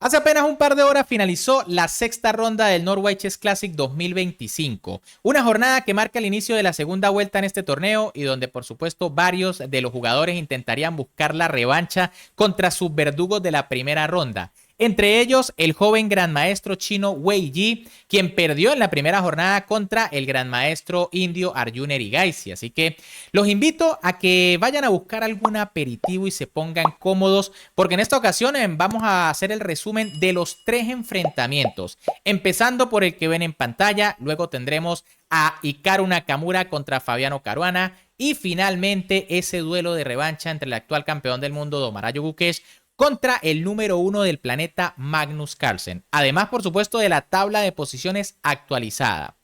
Hace apenas un par de horas finalizó la sexta ronda del Norway Chess Classic 2025, una jornada que marca el inicio de la segunda vuelta en este torneo y donde por supuesto varios de los jugadores intentarían buscar la revancha contra sus verdugos de la primera ronda. Entre ellos, el joven gran maestro chino Wei Yi, quien perdió en la primera jornada contra el gran maestro indio Arjun Erigaisi. Así que los invito a que vayan a buscar algún aperitivo y se pongan cómodos, porque en esta ocasión vamos a hacer el resumen de los tres enfrentamientos. Empezando por el que ven en pantalla, luego tendremos a Hikaru Nakamura contra Fabiano Caruana y finalmente ese duelo de revancha entre el actual campeón del mundo Domarayo Gukesh contra el número 1 del planeta Magnus Carlsen. Además, por supuesto, de la tabla de posiciones actualizada.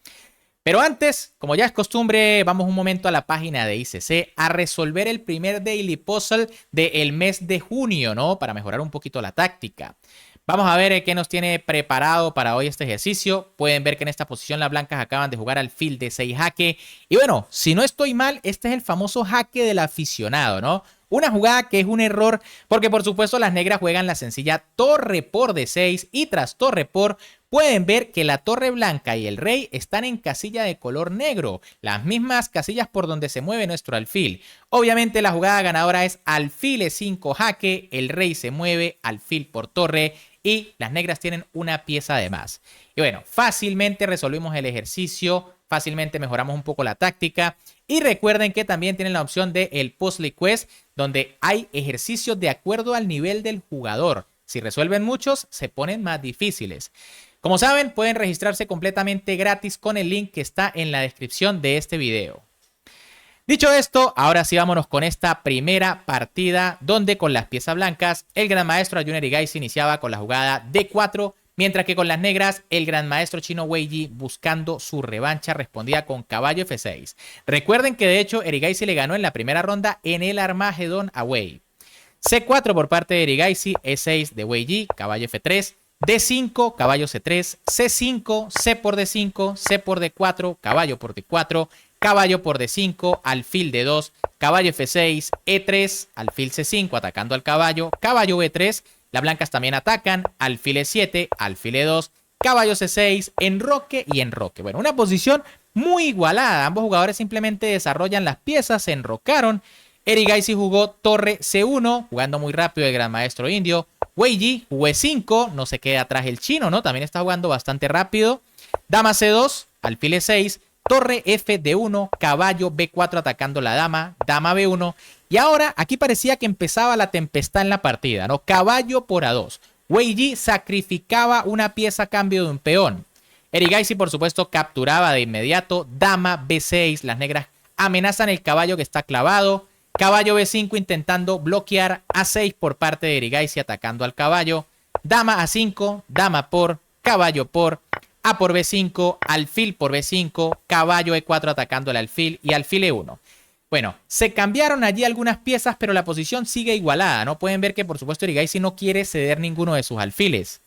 Pero antes, como ya es costumbre, vamos un momento a la página de ICC a resolver el primer Daily Puzzle del mes de junio, ¿no? Para mejorar un poquito la táctica. Vamos a ver qué nos tiene preparado para hoy este ejercicio. Pueden ver que en esta posición las blancas acaban de jugar alfil de 6 jaque. Y bueno, si no estoy mal, este es el famoso jaque del aficionado, ¿no? Una jugada que es un error porque por supuesto las negras juegan la sencilla torre por D6 y tras torre por pueden ver que la torre blanca y el rey están en casilla de color negro, las mismas casillas por donde se mueve nuestro alfil. Obviamente la jugada ganadora es alfil E5 jaque, el rey se mueve, alfil por torre y las negras tienen una pieza de más. Y bueno, fácilmente resolvimos el ejercicio, fácilmente mejoramos un poco la táctica. Y recuerden que también tienen la opción de el Puzzle Quest, donde hay ejercicios de acuerdo al nivel del jugador. Si resuelven muchos, se ponen más difíciles. Como saben, pueden registrarse completamente gratis con el link que está en la descripción de este video. Dicho esto, ahora sí vámonos con esta primera partida, donde con las piezas blancas, el gran maestro Arjun Erigaisi iniciaba con la jugada D4, mientras que con las negras, el gran maestro chino Wei Yi, buscando su revancha, respondía con caballo F6. Recuerden que de hecho Erigaisi le ganó en la primera ronda en el Armagedón a Wei. C4 por parte de Erigaisi, E6 de Wei Yi, caballo F3, D5, caballo C3, C5, C por D5, C por D4, caballo por D4, caballo por D5, alfil D2, caballo F6, E3, alfil C5 atacando al caballo, caballo B3, las blancas también atacan, alfil E7, alfil E2, caballo C6, enroque y enroque. Bueno, una posición muy igualada. Ambos jugadores simplemente desarrollan las piezas, se enrocaron. Erigaisi jugó torre C1, jugando muy rápido el gran maestro indio. Wei Yi jugó E5, no se queda atrás el chino, ¿no? También está jugando bastante rápido. Dama C2, alfil E6, torre F D1, caballo B4 atacando la dama, dama B1. Y ahora aquí parecía que empezaba la tempestad en la partida, ¿no? Caballo por A2. Wei Yi sacrificaba una pieza a cambio de un peón. Erigaisi, por supuesto, capturaba de inmediato. Dama B6, las negras amenazan el caballo que está clavado. Caballo B5 intentando bloquear. A6 por parte de Erigaisi atacando al caballo. Dama A5, dama por, caballo por. A por B5, alfil por B5, caballo E4 atacando el alfil y alfil E1. Bueno, se cambiaron allí algunas piezas, pero la posición sigue igualada, ¿no? Pueden ver que, por supuesto, Erigaisi no quiere ceder ninguno de sus alfiles.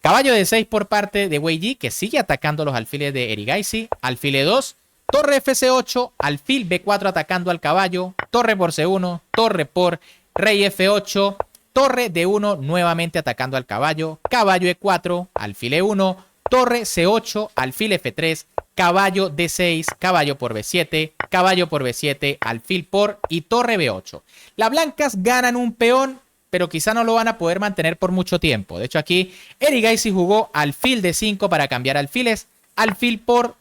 Caballo D6 por parte de Wei Yi, que sigue atacando los alfiles de Erigaisi. Alfil E2, torre FC8, alfil B4 atacando al caballo. Torre por C1, torre por rey F8, torre D1 nuevamente atacando al caballo. Caballo E4, alfil E1, torre C8, alfil F3, caballo D6, caballo por B7, caballo por B7, alfil por y torre B8. Las blancas ganan un peón, pero quizá no lo van a poder mantener por mucho tiempo. De hecho, aquí Erigaisi jugó alfil D5 para cambiar alfiles, alfil por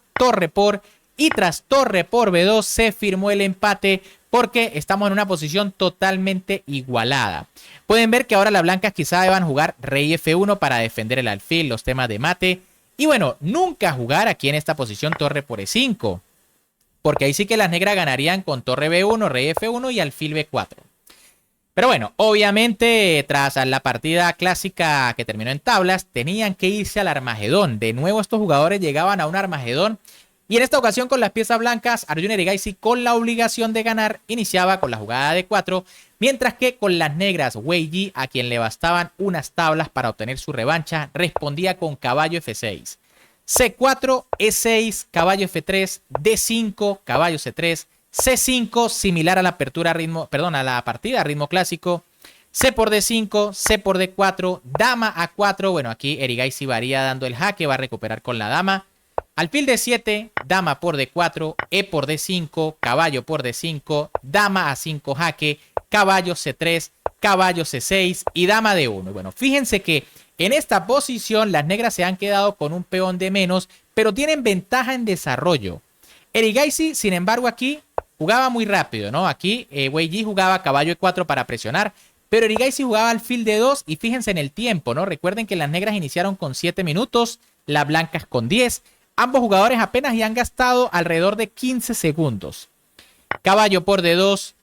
y tras torre por B2 se firmó el empate porque estamos en una posición totalmente igualada. Pueden ver que ahora las blancas quizá deban jugar rey F1 para defender el alfil, los temas de mate. Y bueno, nunca jugar aquí en esta posición torre por E5, porque ahí sí que las negras ganarían con torre B1, rey F1 y alfil B4. Pero bueno, obviamente tras la partida clásica que terminó en tablas, tenían que irse al Armagedón. De nuevo estos jugadores llegaban a un Armagedón y en esta ocasión con las piezas blancas, Arjun Erigaisi con la obligación de ganar iniciaba con la jugada de 4, mientras que con las negras Wei Yi, a quien le bastaban unas tablas para obtener su revancha, respondía con caballo F6. C4, E6, caballo F3, D5, caballo C3, C5, similar a la apertura a ritmo, perdón, a la partida a ritmo clásico. C por D5, C por D4, dama A4. Bueno, aquí Erigaisi varía dando el jaque, va a recuperar con la dama. Alfil D7, dama por D4, E por D5, caballo por D5, dama A5 jaque, caballo C3, caballo C6 y dama D1. Bueno, fíjense que en esta posición las negras se han quedado con un peón de menos, pero tienen ventaja en desarrollo. Erigaisi, sin embargo, aquí jugaba muy rápido, ¿no? Aquí Wei Yi jugaba caballo E4 para presionar, pero Erigaisi jugaba alfil D2 y fíjense en el tiempo, ¿no? Recuerden que las negras iniciaron con 7 minutos, las blancas con 10. Ambos jugadores apenas ya han gastado alrededor de 15 segundos. Caballo por D2,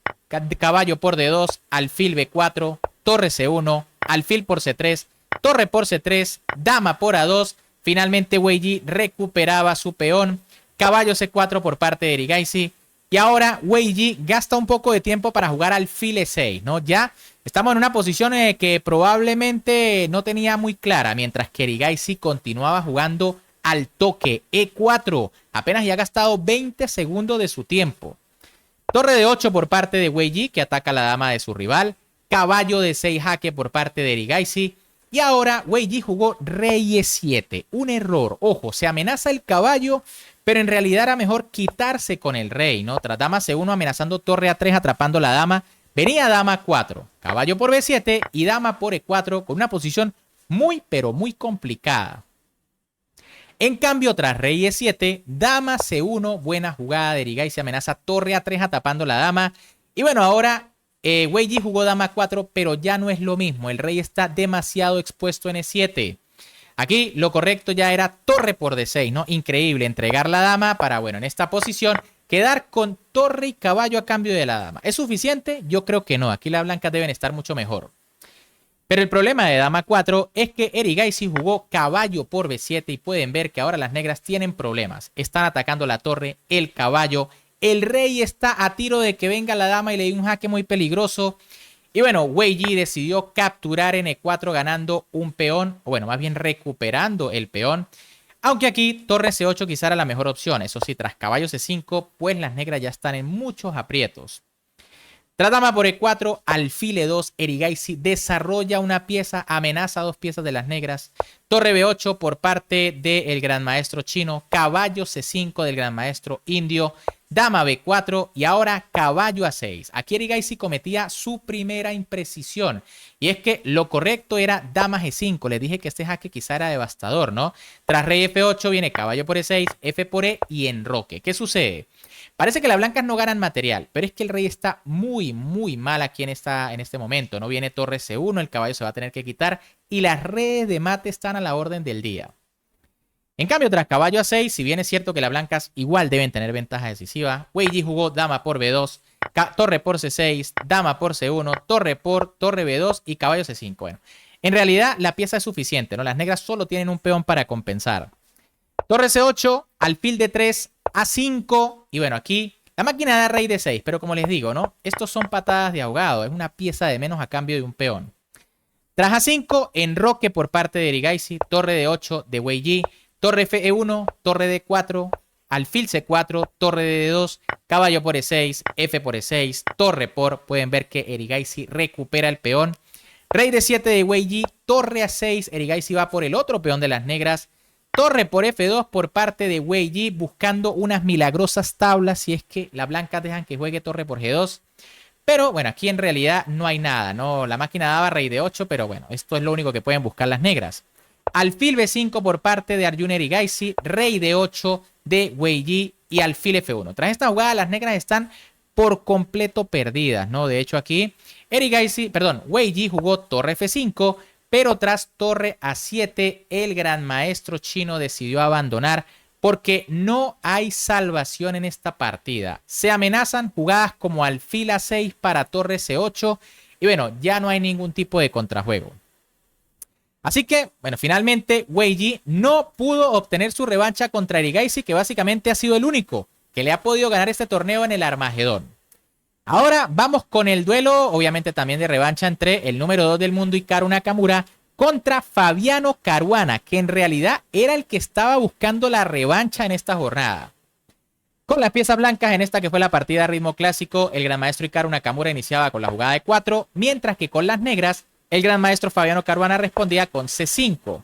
caballo por D2, alfil B4, torre C1, alfil por C3, torre por C3, dama por A2. Finalmente Wei Yi recuperaba su peón. Caballo C4 por parte de Erigaisi. Y ahora Wei Yi gasta un poco de tiempo para jugar alfil E6, ¿no? Ya estamos en una posición que probablemente no tenía muy clara, mientras que Erigaisi continuaba jugando al toque E4. Apenas ya ha gastado 20 segundos de su tiempo. Torre de 8 por parte de Wei Yi, que ataca a la dama de su rival. Caballo de 6 jaque por parte de Erigaisi. Y ahora Wei Yi jugó rey E7. Un error. Ojo, se amenaza el caballo, pero en realidad era mejor quitarse con el rey, ¿no? Tras dama C1 amenazando torre A3 atrapando la dama. Venía dama A4, caballo por B7 y dama por E4 con una posición muy, pero muy complicada. En cambio, tras rey E7, dama C1, buena jugada de Erigaisi, amenaza torre A3 atrapando la dama. Y bueno, ahora Wei Yi jugó dama A4, pero ya no es lo mismo. El rey está demasiado expuesto en E7. Aquí lo correcto ya era torre por D6, ¿no? Increíble, entregar la dama para, bueno, en esta posición quedar con torre y caballo a cambio de la dama. ¿Es suficiente? Yo creo que no. Aquí las blancas deben estar mucho mejor. Pero el problema de dama 4 es que Erigaisi jugó caballo por B7 y pueden ver que ahora las negras tienen problemas. Están atacando la torre, el caballo, el rey está a tiro de que venga la dama y le dio un jaque muy peligroso. Y bueno, Wei Yi decidió capturar en E4 ganando un peón, o bueno, más bien recuperando el peón. Aunque aquí torre C8 quizá era la mejor opción. Eso sí, tras caballo C5, pues las negras ya están en muchos aprietos. Tras dama por E4, alfil E2, Erigaisi desarrolla una pieza, amenaza a 2 piezas de las negras. Torre B8 por parte del gran maestro chino, caballo C5 del gran maestro indio, dama B4 y ahora caballo A6. Aquí Erigaisi cometía su primera imprecisión y es que lo correcto era dama G5. Les dije que este jaque quizá era devastador, ¿no? Tras rey F8 viene caballo por E6, F por E y enroque. ¿Qué sucede? Parece que las blancas no ganan material, pero es que el rey está muy, muy mal aquí en este momento. No viene torre C1, el caballo se va a tener que quitar y las redes de mate están a la orden del día. En cambio, tras caballo A6, si bien es cierto que las blancas igual deben tener ventaja decisiva, Wei Yi jugó dama por B2, torre por C6, dama por C1, torre por torre B2 y caballo C5. Bueno, en realidad la pieza es suficiente, ¿no? Las negras solo tienen un peón para compensar. Torre C8, alfil D3, A5 y bueno, aquí la máquina da rey D6, pero como les digo, ¿no? Estos son patadas de ahogado, es una pieza de menos a cambio de un peón. Tras A5, enroque por parte de Erigaisi, torre D8 de Wei Yi, torre F1, torre D4, alfil C4, torre D2, caballo por E6, F por E6, torre por, pueden ver que Erigaisi recupera el peón. Rey D7 de Wei Yi, torre A6, Erigaisi va por el otro peón de las negras. Torre por F2 por parte de Wei Yi buscando unas milagrosas tablas si es que las blancas dejan que juegue torre por G2. Pero bueno, aquí en realidad no hay nada, ¿no? La máquina daba rey D8, pero bueno, esto es lo único que pueden buscar las negras. Alfil B5 por parte de Arjun Erigaisi, rey D8 de Wei Yi y alfil F1. Tras esta jugada las negras están por completo perdidas, ¿no? De hecho aquí Wei Yi jugó torre F5, pero tras torre A7, el gran maestro chino decidió abandonar porque no hay salvación en esta partida. Se amenazan jugadas como alfil A6 para torre C8 y bueno, ya no hay ningún tipo de contrajuego. Así que, bueno, finalmente Wei Yi no pudo obtener su revancha contra Erigaisi, que básicamente ha sido el único que le ha podido ganar este torneo en el Armagedón. Ahora vamos con el duelo, obviamente también de revancha entre el número 2 del mundo, Hikaru Nakamura, contra Fabiano Caruana, que en realidad era el que estaba buscando la revancha en esta jornada. Con las piezas blancas en esta que fue la partida de ritmo clásico, el gran maestro Hikaru Nakamura iniciaba con la jugada de 4, mientras que con las negras, el gran maestro Fabiano Caruana respondía con C5.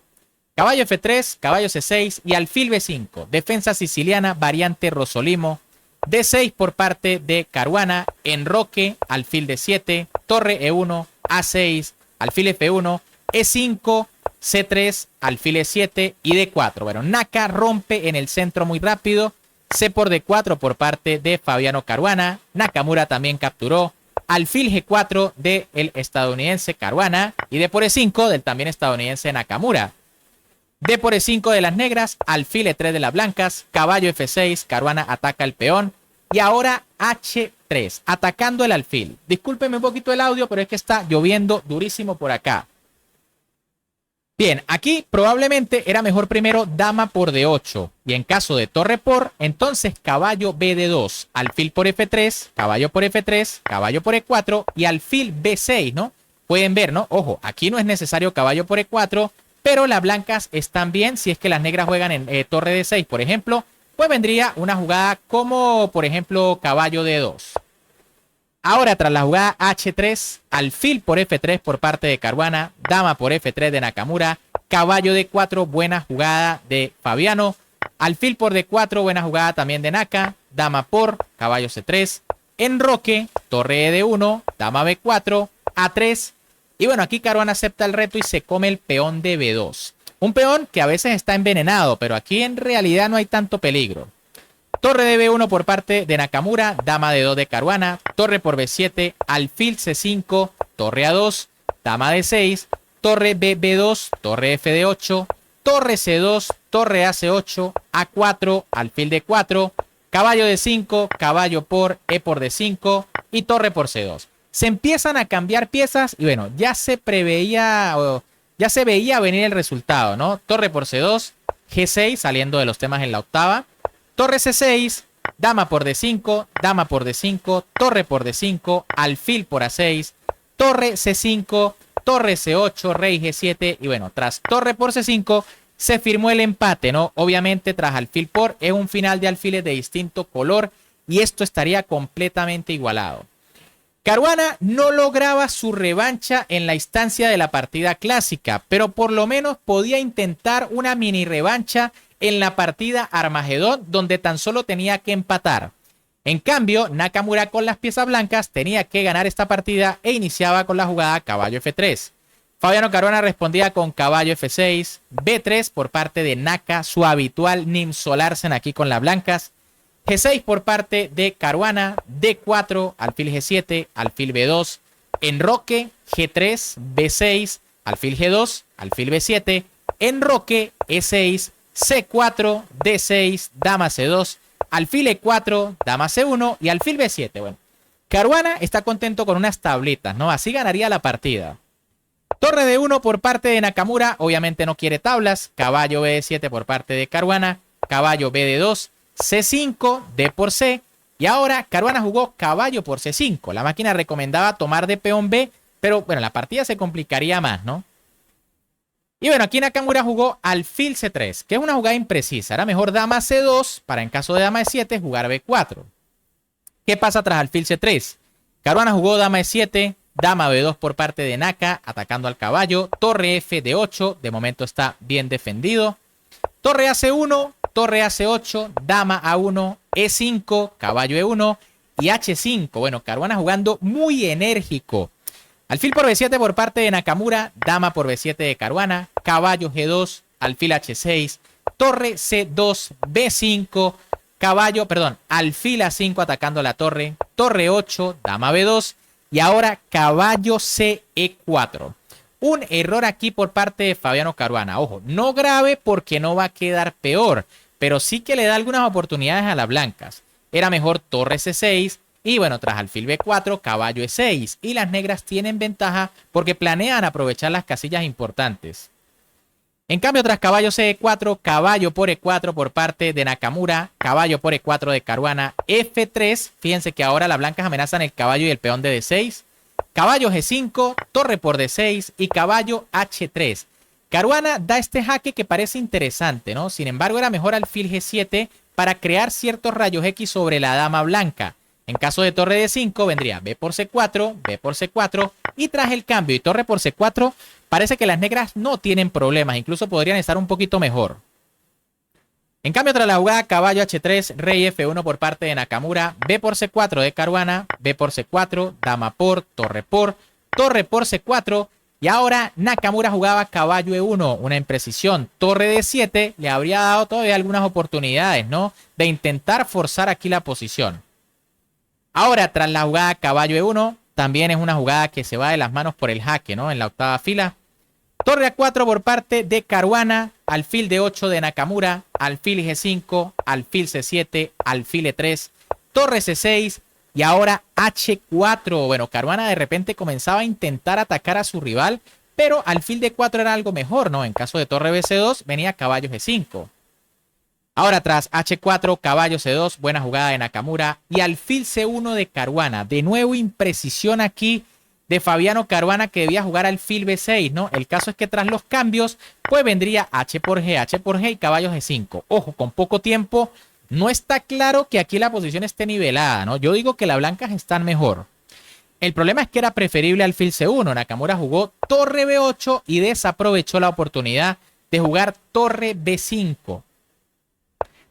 Caballo F3, caballo C6 y alfil B5. Defensa siciliana, variante Rosolimo. D6 por parte de Caruana, enroque, alfil D7, torre E1, A6, alfil F1, E5, C3, alfil E7 y D4. Bueno, Naka rompe en el centro muy rápido. C por D4 por parte de Fabiano Caruana. Nakamura también capturó. Alfil G4 del estadounidense Caruana. Y D por E5 del también estadounidense Nakamura. D por E5 de las negras. Alfil E3 de las blancas. Caballo F6. Caruana ataca el peón. Y ahora H3. Atacando el alfil. Discúlpenme un poquito el audio, pero es que está lloviendo durísimo por acá. Bien, aquí probablemente era mejor primero dama por D8 y en caso de torre por, entonces caballo BD2, alfil por F3, caballo por F3, caballo por E4 y alfil B6, ¿no? Pueden ver, ¿no? Ojo, aquí no es necesario caballo por E4, pero las blancas están bien si es que las negras juegan en torre D6, por ejemplo, pues vendría una jugada como, por ejemplo, caballo D2. Ahora, tras la jugada H3, alfil por F3 por parte de Caruana, dama por F3 de Nakamura, caballo D4, buena jugada de Fabiano, alfil por D4, buena jugada también de Naka, dama por, caballo C3, enroque, torre D1, dama B4, A3, y bueno, aquí Caruana acepta el reto y se come el peón de B2. Un peón que a veces está envenenado, pero aquí en realidad no hay tanto peligro. Torre de B1 por parte de Nakamura, dama de 2 de Caruana, torre por B7, alfil C5, torre A2, dama de 6, torre BB2, torre FD8, torre C2, torre AC8, A4, alfil D4, caballo D5, caballo por E por D5 y torre por C2. Se empiezan a cambiar piezas y bueno, ya se preveía, ya se veía venir el resultado, ¿no? Torre por C2, G6 saliendo de los temas en la octava. Torre C6, dama por D5, dama por D5, torre por D5, alfil por A6, torre C5, torre C8, rey G7 y bueno, tras torre por C5 se firmó el empate, ¿no? Obviamente tras alfil por es un final de alfiles de distinto color y esto estaría completamente igualado. Caruana no lograba su revancha en la instancia de la partida clásica, pero por lo menos podía intentar una mini revancha en la partida Armagedón, donde tan solo tenía que empatar. En cambio, Nakamura con las piezas blancas tenía que ganar esta partida e iniciaba con la jugada caballo F3. Fabiano Caruana respondía con caballo F6, B3 por parte de Naka, su habitual Nim Solarsen aquí con las blancas, G6 por parte de Caruana, D4, alfil G7, alfil B2, enroque, G3, B6, alfil G2, alfil B7, enroque, E6, C4, D6, dama C2, alfil E4, dama C1 y alfil B7. Bueno, Caruana está contento con unas tablitas, ¿no? Así ganaría la partida. Torre D1 por parte de Nakamura, obviamente no quiere tablas. Caballo B7 por parte de Caruana, caballo BD2, C5, D por C. Y ahora Caruana jugó caballo por C5. La máquina recomendaba tomar de peón B, pero bueno, la partida se complicaría más, ¿no? Y bueno, aquí Nakamura jugó alfil C3, que es una jugada imprecisa. Era mejor dama C2 para en caso de dama E7 jugar B4. ¿Qué pasa tras alfil C3? Caruana jugó dama E7, dama B2 por parte de Naka, atacando al caballo. Torre F de 8, de momento está bien defendido. Torre AC1, torre AC8, dama A1, E5, caballo E1 y H5. Bueno, Caruana jugando muy enérgico. Alfil por B7 por parte de Nakamura, dama por B7 de Caruana, caballo G2, alfil H6, torre C2, B5, alfil A5 atacando la torre, torre 8, dama B2 y ahora caballo CE4. Un error aquí por parte de Fabiano Caruana. Ojo, no grave porque no va a quedar peor, pero sí que le da algunas oportunidades a las blancas. Era mejor torre C6 y bueno, tras alfil B4, caballo E6. Y las negras tienen ventaja porque planean aprovechar las casillas importantes. En cambio, tras caballo C4, caballo por E4 por parte de Nakamura, caballo por E4 de Caruana, F3. Fíjense que ahora las blancas amenazan el caballo y el peón de D6. Caballo G5, torre por D6 y caballo H3. Caruana da este jaque que parece interesante, ¿no? Sin embargo, era mejor alfil G7 para crear ciertos rayos X sobre la dama blanca. En caso de torre de 5 vendría B por C4, B por C4 y tras el cambio y torre por C4 parece que las negras no tienen problemas, incluso podrían estar un poquito mejor. En cambio, tras la jugada caballo H3, rey F1 por parte de Nakamura, B por C4 de Caruana, B por C4, dama por, torre por C4 y ahora Nakamura jugaba caballo E1, una imprecisión, torre D7 le habría dado todavía algunas oportunidades, ¿no? De intentar forzar aquí la posición. Ahora, tras la jugada caballo E1, también es una jugada que se va de las manos por el jaque, ¿no? En la octava fila. Torre A4 por parte de Caruana, alfil D8 de Nakamura, alfil G5, alfil C7, alfil E3, torre C6 y ahora H4. Bueno, Caruana de repente comenzaba a intentar atacar a su rival, pero alfil D4 era algo mejor, ¿no? En caso de torre BC2 venía caballo G5. Ahora tras H4, caballo C2, buena jugada de Nakamura y alfil C1 de Caruana. De nuevo imprecisión aquí de Fabiano Caruana que debía jugar alfil B6, ¿no? El caso es que tras los cambios, pues vendría H por G y caballo G5. Ojo, con poco tiempo, no está claro que aquí la posición esté nivelada, ¿no? Yo digo que las blancas están mejor. El problema es que era preferible alfil C1. Nakamura jugó torre B8 y desaprovechó la oportunidad de jugar torre B5.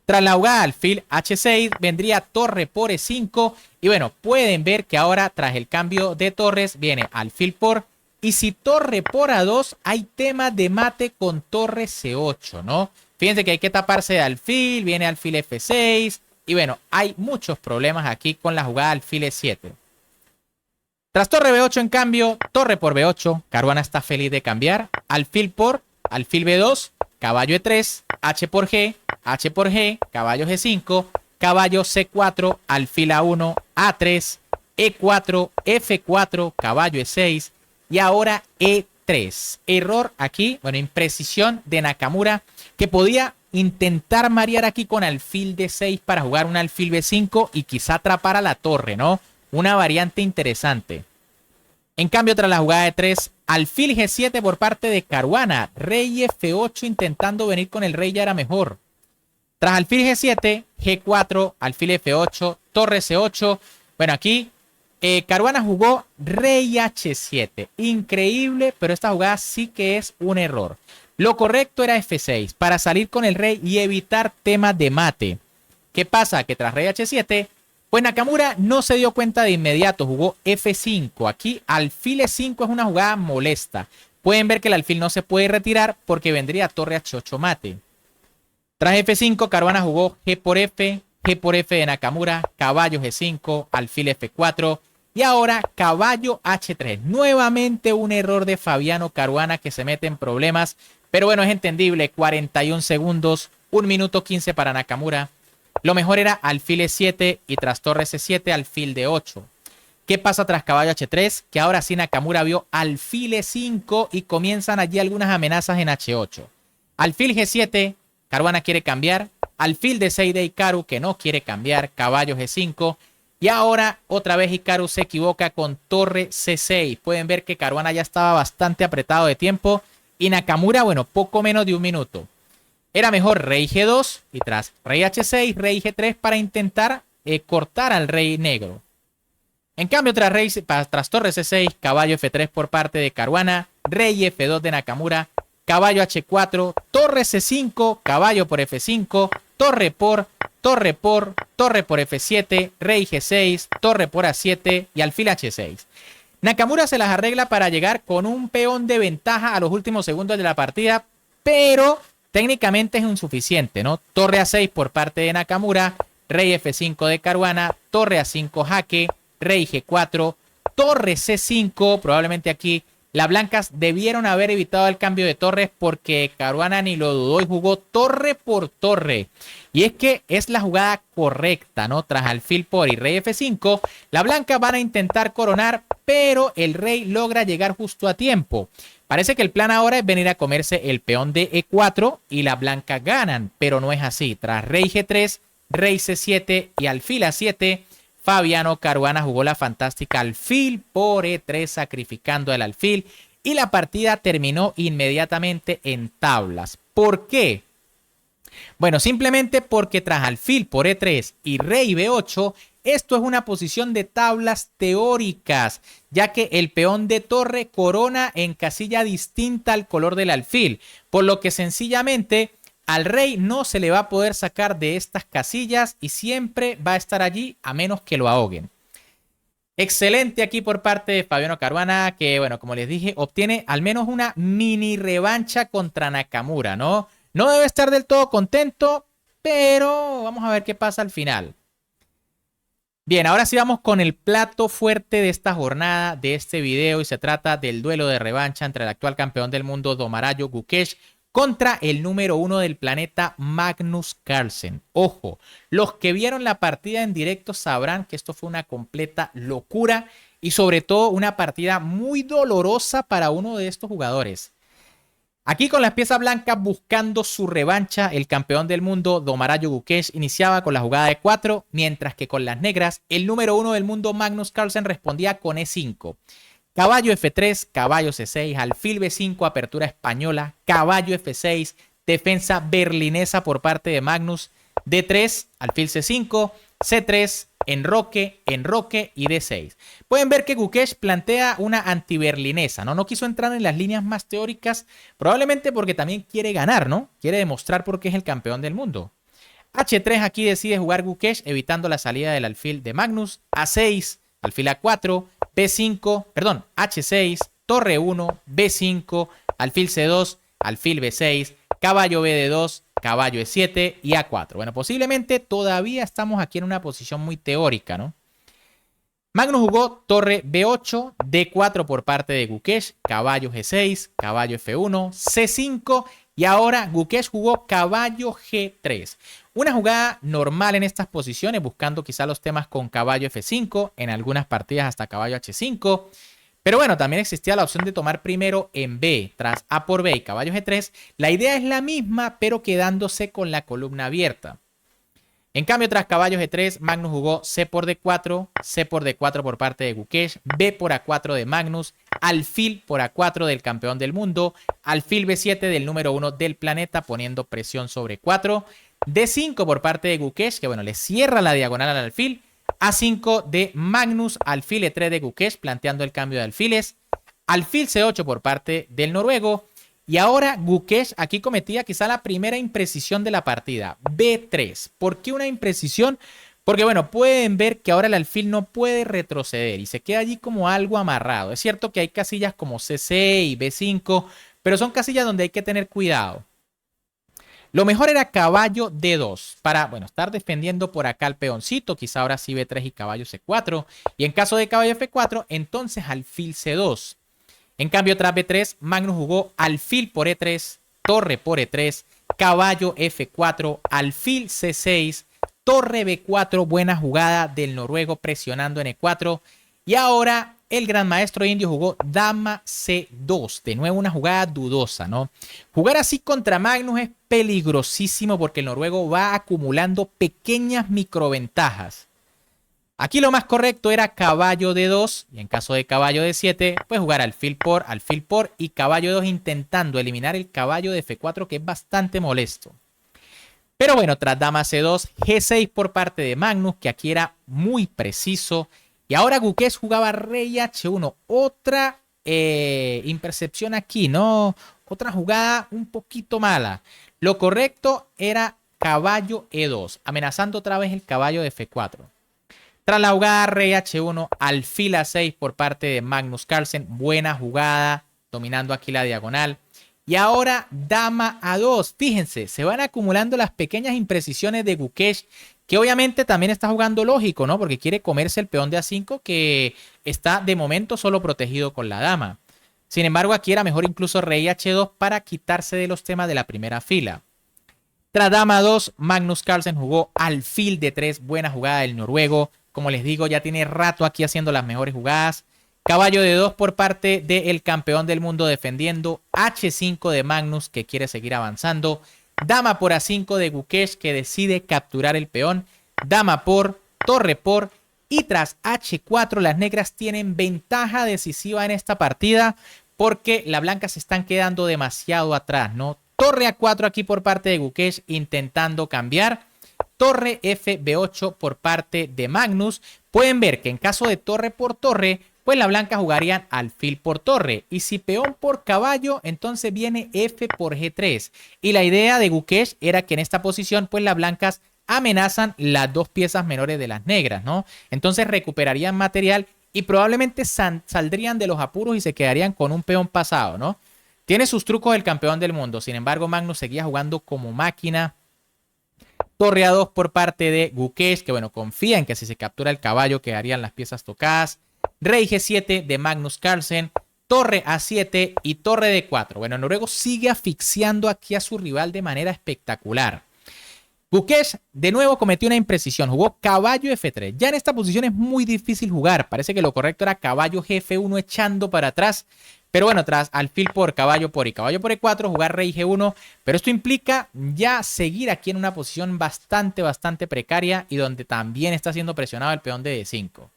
Tras la jugada alfil H6 vendría torre por E5 y bueno, pueden ver que ahora tras el cambio de torres viene alfil por y si torre por A2 hay tema de mate con torre C8, ¿no? Fíjense que hay que taparse de alfil, viene alfil F6 y bueno, hay muchos problemas aquí con la jugada alfil E7. Tras torre B8 en cambio, torre por B8, Caruana está feliz de cambiar, alfil por, alfil B2, caballo E3, H por G, caballo G5, caballo C4, alfil A1, A3, E4, F4, caballo E6 y ahora E3. Error aquí, bueno, imprecisión de Nakamura que podía intentar marear aquí con alfil D6 para jugar un alfil B5 y quizá atrapar a la torre, ¿no? Una variante interesante. En cambio, tras la jugada de 3, alfil G7 por parte de Caruana, rey F8 intentando venir con el rey ya era mejor. Tras alfil G7, G4, alfil F8, torre C8. Bueno, aquí Caruana jugó rey H7. Increíble, pero esta jugada sí que es un error. Lo correcto era F6 para salir con el rey y evitar temas de mate. ¿Qué pasa? Que tras rey H7, pues Nakamura no se dio cuenta de inmediato, jugó F5. Aquí alfil E5 es una jugada molesta. Pueden ver que el alfil no se puede retirar porque vendría torre H8 mate. Tras F5, Caruana jugó G por F de Nakamura, caballo G5, alfil F4 y ahora caballo H3. Nuevamente un error de Fabiano Caruana que se mete en problemas, pero bueno, es entendible, 41 segundos, 1 minuto 15 para Nakamura. Lo mejor era alfil E7 y tras torre C7, alfil D8. ¿Qué pasa tras caballo H3? Que ahora sí Nakamura vio alfil E5 y comienzan allí algunas amenazas en H8. Alfil G7, Caruana quiere cambiar. Alfil D6 de Hikaru que no quiere cambiar. Caballo G5. Y ahora otra vez Hikaru se equivoca con torre C6. Pueden ver que Caruana ya estaba bastante apretado de tiempo. Y Nakamura, bueno, poco menos de 1 minuto. Era mejor rey G2 y tras rey H6, rey G3 para intentar cortar al rey negro. En cambio, tras torre C6, caballo F3 por parte de Caruana, rey F2 de Nakamura, caballo H4, torre C5, caballo por F5, torre por F7, rey G6, torre por A7 y alfil H6. Nakamura se las arregla para llegar con un peón de ventaja a los últimos segundos de la partida, pero técnicamente es insuficiente, ¿no? Torre A6 por parte de Nakamura, rey F5 de Caruana, torre A5 jaque, rey G4, torre C5, probablemente aquí las blancas debieron haber evitado el cambio de torres porque Caruana ni lo dudó y jugó torre por torre. Y es que es la jugada correcta, ¿no? Tras alfil por y rey F5, las blancas van a intentar coronar, pero el rey logra llegar justo a tiempo. Parece que el plan ahora es venir a comerse el peón de E4 y las blancas ganan, pero no es así. Tras rey G3, rey C7 y alfil A7, Fabiano Caruana jugó la fantástica alfil por E3 sacrificando el alfil y la partida terminó inmediatamente en tablas. ¿Por qué? Bueno, simplemente porque tras alfil por E3 y rey B8, esto es una posición de tablas teóricas, ya que el peón de torre corona en casilla distinta al color del alfil, por lo que sencillamente al rey no se le va a poder sacar de estas casillas y siempre va a estar allí a menos que lo ahoguen. Excelente aquí por parte de Fabiano Caruana, que bueno, como les dije, obtiene al menos una mini revancha contra Nakamura, ¿no? No debe estar del todo contento, pero vamos a ver qué pasa al final. Bien, ahora sí vamos con el plato fuerte de esta jornada, de este video, y se trata del duelo de revancha entre el actual campeón del mundo, Domarayo Gukesh, contra el número 1 del planeta, Magnus Carlsen. Ojo, los que vieron la partida en directo sabrán que esto fue una completa locura y sobre todo una partida muy dolorosa para uno de estos jugadores. Aquí con las piezas blancas buscando su revancha, el campeón del mundo, Domarayo Gukesh, iniciaba con la jugada de 4, mientras que con las negras, el número 1 del mundo, Magnus Carlsen, respondía con E5. Caballo F3, caballo C6, alfil B5, apertura española, caballo F6, defensa berlinesa por parte de Magnus, D3, alfil C5, C3, enroque y D6. Pueden ver que Gukesh plantea una antiberlinesa, ¿no? No quiso entrar en las líneas más teóricas, probablemente porque también quiere ganar, ¿no? Quiere demostrar por qué es el campeón del mundo. H3 aquí decide jugar Gukesh, evitando la salida del alfil de Magnus. A6, alfil A4, B5, perdón, H6, torre 1, B5, alfil C2, alfil B6, caballo B de 2, caballo E7 y A4. Bueno, posiblemente todavía estamos aquí en una posición muy teórica, ¿no? Magnus jugó torre B8, D4 por parte de Gukesh, caballo G6, caballo F1, C5 y ahora Gukesh jugó caballo G3. Una jugada normal en estas posiciones, buscando quizá los temas con caballo F5, en algunas partidas hasta caballo H5. Pero bueno, también existía la opción de tomar primero en B, tras A por B y caballo G3. La idea es la misma, pero quedándose con la columna abierta. En cambio, tras caballo G3, Magnus jugó C por D4, C por D4 por parte de Gukesh, B por A4 de Magnus, alfil por A4 del campeón del mundo, alfil B7 del número 1 del planeta, poniendo presión sobre 4, D5 por parte de Gukesh, que bueno, le cierra la diagonal al alfil, A5 de Magnus, alfil E3 de Gukesh, planteando el cambio de alfiles, alfil C8 por parte del noruego, y ahora Gukesh aquí cometía quizá la primera imprecisión de la partida, B3. ¿Por qué una imprecisión? Porque bueno, pueden ver que ahora el alfil no puede retroceder y se queda allí como algo amarrado. Es cierto que hay casillas como CC y B5, pero son casillas donde hay que tener cuidado. Lo mejor era caballo D2 para, bueno, estar defendiendo por acá el peoncito, quizá ahora sí B3 y caballo C4. Y en caso de caballo F4, entonces alfil C2. En cambio, tras B3, Magnus jugó alfil por E3, torre por E3, caballo F4, alfil C6, torre B4, buena jugada del noruego presionando en E4. Y ahora el gran maestro indio jugó dama C2, de nuevo una jugada dudosa, ¿no? Jugar así contra Magnus es peligrosísimo porque el noruego va acumulando pequeñas microventajas. Aquí lo más correcto era caballo D2 y en caso de caballo D7, pues jugar alfil por y caballo D2 intentando eliminar el caballo de F4 que es bastante molesto. Pero bueno, tras dama C2, G6 por parte de Magnus, que aquí era muy preciso. Y ahora Gukesh jugaba rey H1. Otra impercepción aquí, ¿no? Otra jugada un poquito mala. Lo correcto era caballo E2, amenazando otra vez el caballo de F4. Tras la jugada rey H1, alfil A6 por parte de Magnus Carlsen. Buena jugada, dominando aquí la diagonal. Y ahora dama A2. Fíjense, se van acumulando las pequeñas imprecisiones de Gukesh, que obviamente también está jugando lógico, ¿no? Porque quiere comerse el peón de A5 que está de momento solo protegido con la dama. Sin embargo, aquí era mejor incluso rey H2 para quitarse de los temas de la primera fila. Tras dama 2, Magnus Carlsen jugó alfil D3. Buena jugada del noruego. Como les digo, ya tiene rato aquí haciendo las mejores jugadas. Caballo D2 por parte del campeón del mundo defendiendo. H5 de Magnus, que quiere seguir avanzando. Dama por A5 de Gukesh, que decide capturar el peón. Dama por, torre por. Y tras H4, las negras tienen ventaja decisiva en esta partida, porque las blancas se están quedando demasiado atrás, ¿no? Torre A4 aquí por parte de Gukesh intentando cambiar. Torre FB8 por parte de Magnus. Pueden ver que en caso de torre por torre, pues las blancas jugarían alfil por torre. Y si peón por caballo, entonces viene F por G3. Y la idea de Gukesh era que en esta posición, pues las blancas amenazan las dos piezas menores de las negras, ¿no? Entonces recuperarían material y probablemente saldrían de los apuros y se quedarían con un peón pasado, ¿no? Tiene sus trucos el campeón del mundo. Sin embargo, Magnus seguía jugando como máquina. Torre A2 por parte de Gukesh, que bueno, confía en que si se captura el caballo quedarían las piezas tocadas. Rey G7 de Magnus Carlsen. Torre A7 y torre D4. Bueno, el noruego sigue asfixiando aquí a su rival de manera espectacular. Gukesh de nuevo cometió una imprecisión, jugó caballo F3. Ya en esta posición es muy difícil jugar. Parece que lo correcto era caballo Gf1 echando para atrás. Pero bueno, tras alfil por caballo por y caballo por E4, jugar rey G1. Pero esto implica ya seguir aquí en una posición bastante precaria y donde también está siendo presionado el peón de D5.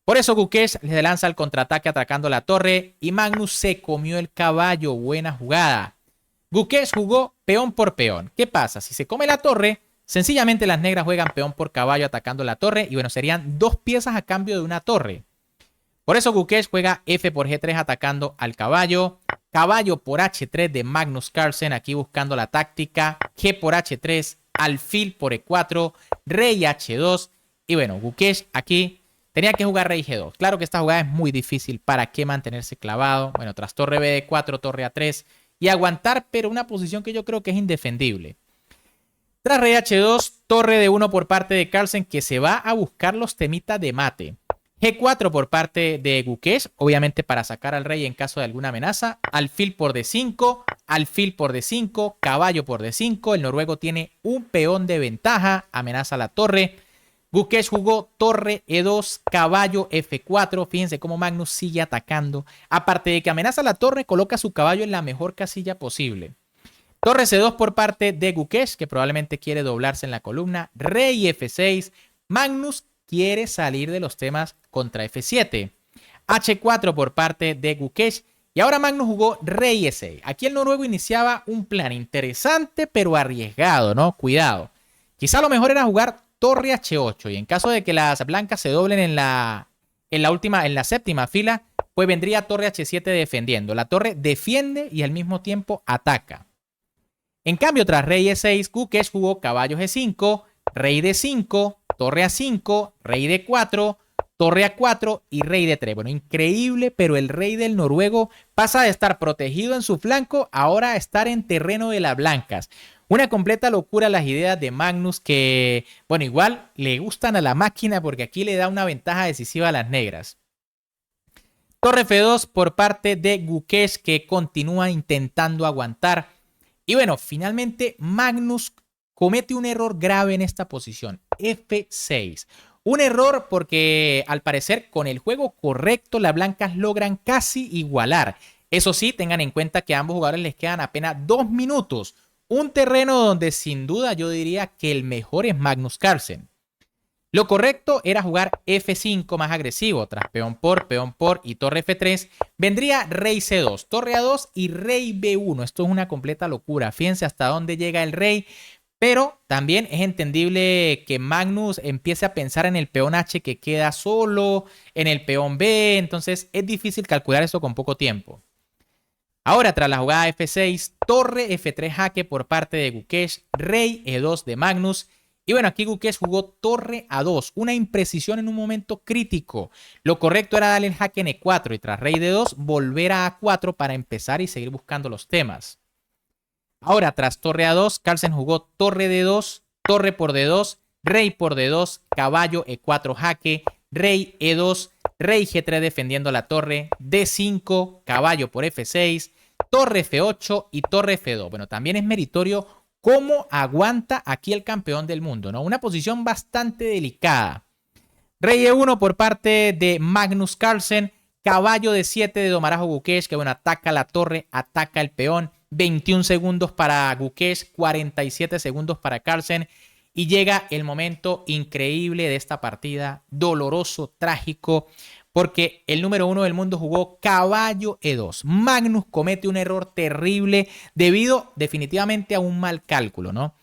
Por eso Gukesh le lanza el contraataque atacando la torre y Magnus se comió el caballo. Buena jugada. Gukesh jugó peón por peón. ¿Qué pasa? Si se come la torre, sencillamente las negras juegan peón por caballo atacando la torre y bueno, serían dos piezas a cambio de una torre. Por eso Gukesh juega F por G3 atacando al caballo. Caballo por H3 de Magnus Carlsen aquí buscando la táctica. G por H3, alfil por E4, rey H2. Y bueno, Gukesh aquí tenía que jugar rey G2. Claro que esta jugada es muy difícil. ¿Para qué mantenerse clavado? Bueno, tras torre BD4, torre A3 y aguantar, pero una posición que yo creo que es indefendible. Tras rey H2, torre D1 por parte de Carlsen que se va a buscar los temitas de mate. G4 por parte de Gukesh, obviamente para sacar al rey en caso de alguna amenaza. Alfil por D5, alfil por D5, caballo por D5. El noruego tiene un peón de ventaja, amenaza la torre. Gukesh jugó torre E2, caballo F4. Fíjense cómo Magnus sigue atacando. Aparte de que amenaza la torre, coloca su caballo en la mejor casilla posible. Torre C2 por parte de Gukesh, que probablemente quiere doblarse en la columna. Rey F6. Magnus quiere salir de los temas contra F7. H4 por parte de Gukesh. Y ahora Magnus jugó rey E6. Aquí el noruego iniciaba un plan interesante, pero arriesgado, ¿no? Cuidado. Quizá lo mejor era jugar torre H8. Y en caso de que las blancas se doblen en la séptima fila, pues vendría torre H7 defendiendo. La torre defiende y al mismo tiempo ataca. En cambio, tras rey E6, Gukesh jugó caballo G5, rey D5, torre A5, rey D4, torre A4 y rey D3. Bueno, increíble, pero el rey del noruego pasa de estar protegido en su flanco ahora a estar en terreno de las blancas. Una completa locura las ideas de Magnus que, bueno, igual le gustan a la máquina porque aquí le da una ventaja decisiva a las negras. Torre F2 por parte de Gukesh que continúa intentando aguantar. Y bueno, finalmente Magnus comete un error grave en esta posición. F6. Un error porque al parecer con el juego correcto las blancas logran casi igualar. Eso sí, tengan en cuenta que a ambos jugadores les quedan apenas 2 minutos. Un terreno donde sin duda yo diría que el mejor es Magnus Carlsen. Lo correcto era jugar F5 más agresivo. Tras peón por y torre F3 vendría rey C2, torre A2 y rey B1. Esto es una completa locura. Fíjense hasta dónde llega el rey. Pero también es entendible que Magnus empiece a pensar en el peón H que queda solo, en el peón B. Entonces es difícil calcular eso con poco tiempo. Ahora, tras la jugada F6, torre F3 jaque por parte de Gukesh, rey E2 de Magnus. Y bueno, aquí Gukesh jugó torre A2, una imprecisión en un momento crítico. Lo correcto era darle el jaque en E4 y tras rey D2 volver a A4 para empezar y seguir buscando los temas. Ahora, tras torre A2, Carlsen jugó torre D2, torre por D2, rey por D2, caballo E4 jaque, rey E2, rey G3 defendiendo la torre, D5, caballo por F6, torre F8 y torre F2. Bueno, también es meritorio cómo aguanta aquí el campeón del mundo, ¿no? Una posición bastante delicada. Rey E1 por parte de Magnus Carlsen, caballo D7 de Domarajo Gukesh, que bueno, ataca la torre, ataca el peón. 21 segundos para Gukesh, 47 segundos para Carlsen. Y llega el momento increíble de esta partida, doloroso, trágico, porque el número 1 del mundo jugó caballo E2. Magnus comete un error terrible debido definitivamente a un mal cálculo, ¿no?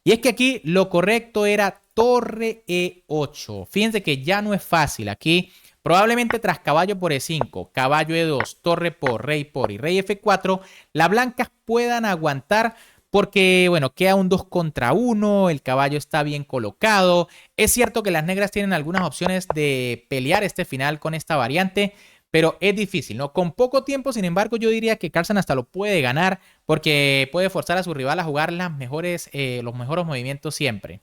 Y es que aquí lo correcto era torre E8. Fíjense que ya no es fácil. Aquí probablemente tras caballo por E5, caballo E2, torre por y rey F4, las blancas puedan aguantar porque, bueno, queda un 2 contra 1, el caballo está bien colocado. Es cierto que las negras tienen algunas opciones de pelear este final con esta variante, pero es difícil, ¿no? Con poco tiempo, sin embargo, yo diría que Carlsen hasta lo puede ganar porque puede forzar a su rival a jugar los mejores movimientos siempre.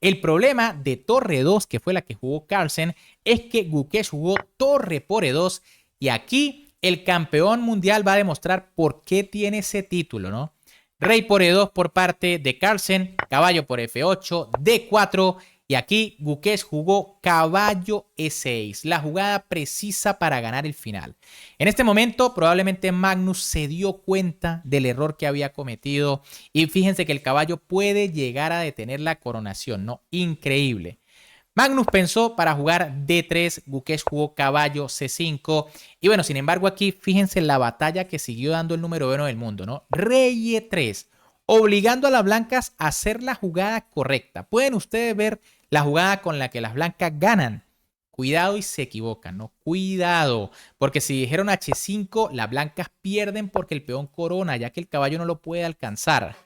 El problema de torre 2, que fue la que jugó Carlsen, es que Gukesh jugó torre por E2 y aquí el campeón mundial va a demostrar por qué tiene ese título, ¿no? Rey por E2 por parte de Carlsen, caballo por F8, D4 y aquí Gukesh jugó caballo E6, la jugada precisa para ganar el final. En este momento probablemente Magnus se dio cuenta del error que había cometido y fíjense que el caballo puede llegar a detener la coronación, ¿no? Increíble. Magnus pensó para jugar D3, Gukesh jugó caballo C5 y bueno, sin embargo aquí fíjense la batalla que siguió dando el número 1 del mundo, ¿no? Rey E3, obligando a las blancas a hacer la jugada correcta. Pueden ustedes ver la jugada con la que las blancas ganan. Cuidado y se equivocan, ¿no? Cuidado, porque si dijeron H5, las blancas pierden porque el peón corona, ya que el caballo no lo puede alcanzar.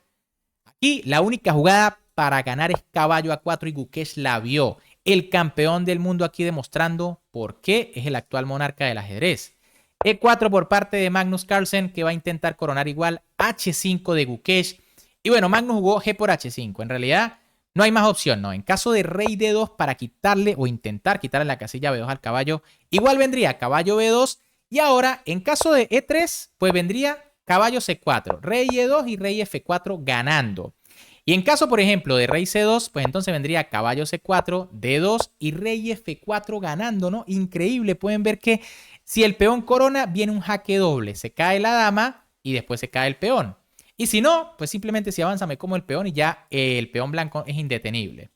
Aquí la única jugada para ganar es caballo A4 y Gukesh la vio. El campeón del mundo aquí demostrando por qué es el actual monarca del ajedrez. E4 por parte de Magnus Carlsen, que va a intentar coronar igual. H5 de Gukesh. Y bueno, Magnus jugó G por H5. En realidad no hay más opción, ¿no? En caso de rey D2 para quitarle o intentar quitarle la casilla B2 al caballo, igual vendría caballo B2. Y ahora, en caso de E3, pues vendría caballo C4, rey E2 y rey F4 ganando. Y en caso, por ejemplo, de rey C2, pues entonces vendría caballo C4, D2 y rey F4 ganando, ¿no? Increíble, pueden ver que si el peón corona, viene un jaque doble, se cae la dama y después se cae el peón. Y si no, pues simplemente si avanza me como el peón y ya el peón blanco es indetenible.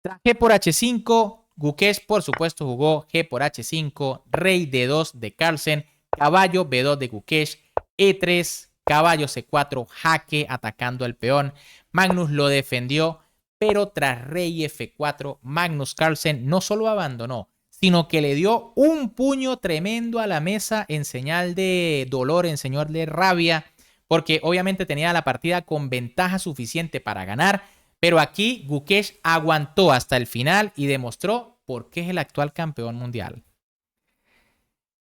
Tras G por H5, Gukesh por supuesto jugó G por H5, rey D2 de Carlsen, caballo B2 de Gukesh, E3, caballo C4, jaque atacando al peón. Magnus lo defendió, pero tras rey F4, Magnus Carlsen no solo abandonó, sino que le dio un puño tremendo a la mesa en señal de dolor, en señal de rabia, porque obviamente tenía la partida con ventaja suficiente para ganar, pero aquí Gukesh aguantó hasta el final y demostró por qué es el actual campeón mundial.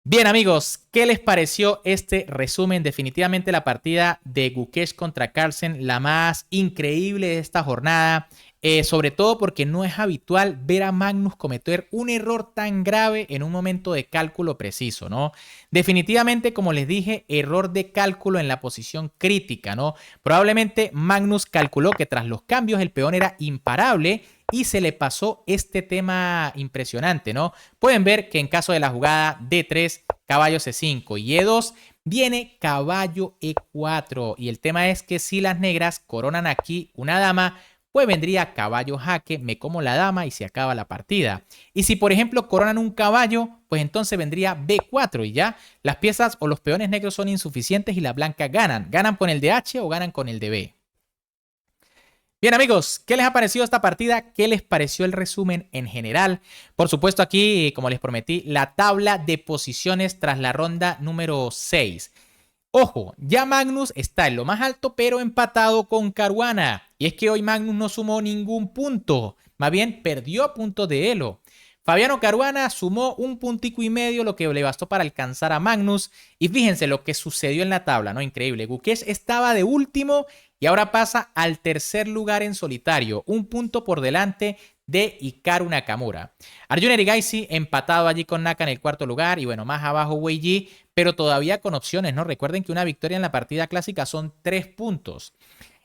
Bien amigos, ¿qué les pareció este resumen? Definitivamente la partida de Gukesh contra Carlsen, la más increíble de esta jornada, sobre todo porque no es habitual ver a Magnus cometer un error tan grave en un momento de cálculo preciso, ¿no? Definitivamente, como les dije, error de cálculo en la posición crítica, ¿no? Probablemente Magnus calculó que tras los cambios el peón era imparable y se le pasó este tema impresionante, ¿no? Pueden ver que en caso de la jugada D3, caballo C5 y E2, viene caballo E4. Y el tema es que si las negras coronan aquí una dama, pues vendría caballo jaque, me como la dama y se acaba la partida. Y si por ejemplo coronan un caballo, pues entonces vendría B4 y ya las piezas o los peones negros son insuficientes y las blancas ganan. Ganan con el de H o ganan con el de B. Bien amigos, ¿qué les ha parecido esta partida? ¿Qué les pareció el resumen en general? Por supuesto aquí, como les prometí, la tabla de posiciones tras la ronda número 6. Ojo, ya Magnus está en lo más alto, pero empatado con Caruana. Y es que hoy Magnus no sumó ningún punto, más bien perdió puntos de elo. Fabiano Caruana sumó un puntico y medio, lo que le bastó para alcanzar a Magnus. Y fíjense lo que sucedió en la tabla, ¿no? Increíble. Gukesh estaba de último y ahora pasa al tercer lugar en solitario, un punto por delante de Hikaru Nakamura. Arjun Erigaisi empatado allí con Naka en el cuarto lugar y bueno, más abajo Wei Yi, pero todavía con opciones, ¿no? Recuerden que una victoria en la partida clásica son 3 puntos.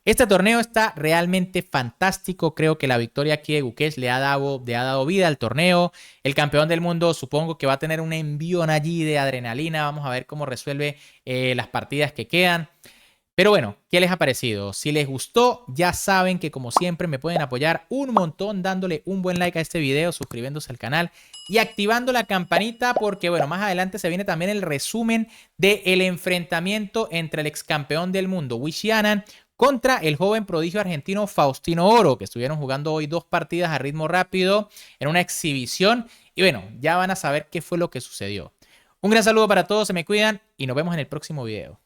Este torneo está realmente fantástico. Creo que la victoria aquí de Gukesh le ha dado vida al torneo. El campeón del mundo supongo que va a tener un envión allí de adrenalina. Vamos a ver cómo resuelve las partidas que quedan. Pero bueno, ¿qué les ha parecido? Si les gustó, ya saben que como siempre me pueden apoyar un montón dándole un buen like a este video, suscribiéndose al canal y activando la campanita porque bueno, más adelante se viene también el resumen del enfrentamiento entre el ex campeón del mundo, Wishy Anand, contra el joven prodigio argentino Faustino Oro, que estuvieron jugando hoy 2 partidas a ritmo rápido en una exhibición. Y bueno, ya van a saber qué fue lo que sucedió. Un gran saludo para todos, se me cuidan y nos vemos en el próximo video.